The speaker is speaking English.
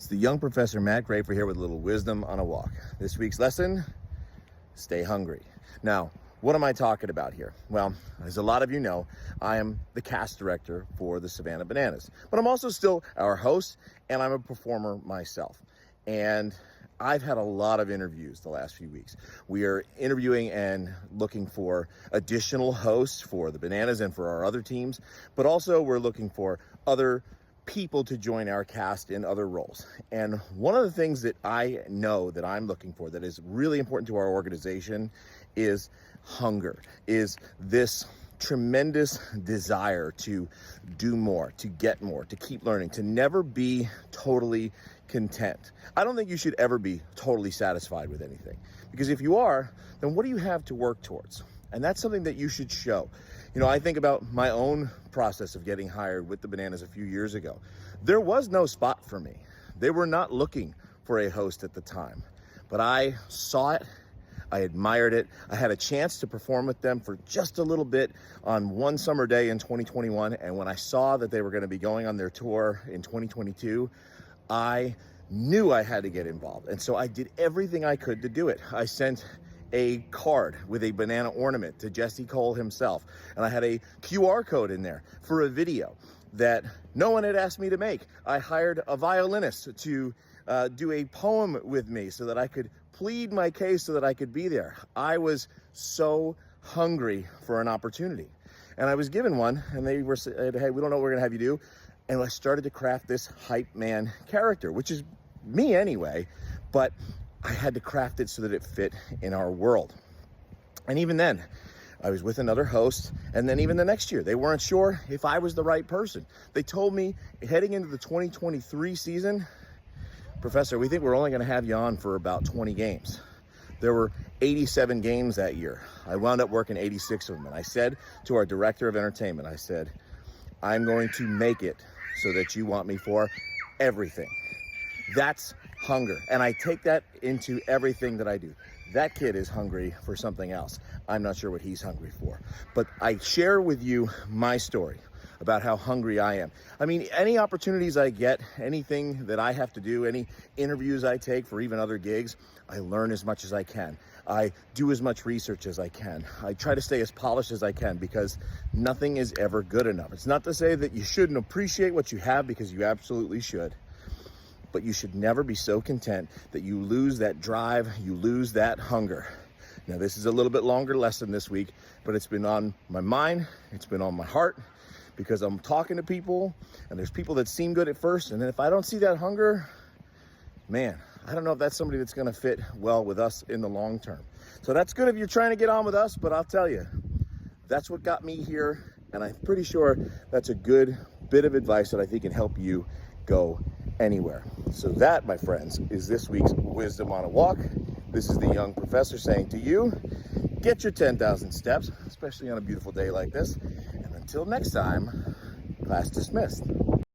It's the young professor Matt Graper here with a little wisdom on a walk. This week's lesson, stay hungry. Now, what am I talking about here? Well, as a lot of you know, I am the cast director for the Savannah Bananas, but I'm also still our host and I'm a performer myself. And I've had a lot of interviews the last few weeks. We are interviewing and looking for additional hosts for the Bananas and for our other teams, but also we're looking for other people to join our cast in other roles. And one of the things that I know that I'm looking for that is really important to our organization is hunger, is this tremendous desire to do more, to get more, to keep learning, to never be totally content. I don't think you should ever be totally satisfied with anything, because if you are, then what do you have to work towards? And that's something that you should show. You know, I think about my own process of getting hired with the Bananas a few years ago. There was no spot for me. They were not looking for a host at the time, but I saw it. I admired it. I had a chance to perform with them for just a little bit on one summer day in 2021. And when I saw that they were going to be going on their tour in 2022, I knew I had to get involved. And so I did everything I could to do it. I sent a card with a banana ornament to Jesse Cole himself. And I had a QR code in there for a video that no one had asked me to make. I hired a violinist to do a poem with me so that I could plead my case so that I could be there. I was so hungry for an opportunity. And I was given one, and they were said, hey, we don't know what we're gonna have you do. And I started to craft this hype man character, which is me anyway, but I had to craft it so that it fit in our world. And even then, I was with another host, and then even the next year, they weren't sure if I was the right person. They told me heading into the 2023 season, Professor, we think we're only gonna have you on for about 20 games. There were 87 games that year. I wound up working 86 of them. And I said to our director of entertainment, I said, I'm going to make it so that you want me for everything. That's hunger. And I take that into everything that I do. That kid is hungry for something else. I'm not sure what he's hungry for. But I share with you my story about how hungry I am. I mean, any opportunities I get, anything that I have to do, any interviews I take for even other gigs, I learn as much as I can. I do as much research as I can. I try to stay as polished as I can because nothing is ever good enough. It's not to say that you shouldn't appreciate what you have, because you absolutely should. But you should never be so content that you lose that drive, you lose that hunger. Now, this is a little bit longer lesson this week, but it's been on my mind, it's been on my heart, because I'm talking to people, and there's people that seem good at first, and then if I don't see that hunger, man, I don't know if that's somebody that's gonna fit well with us in the long term. So that's good if you're trying to get on with us, but I'll tell you, that's what got me here, and I'm pretty sure that's a good bit of advice that I think can help you go anywhere. So that, my friends, is this week's Wisdom on a Walk. This is the young professor saying to you, get your 10,000 steps, especially on a beautiful day like this. And until next time, class dismissed.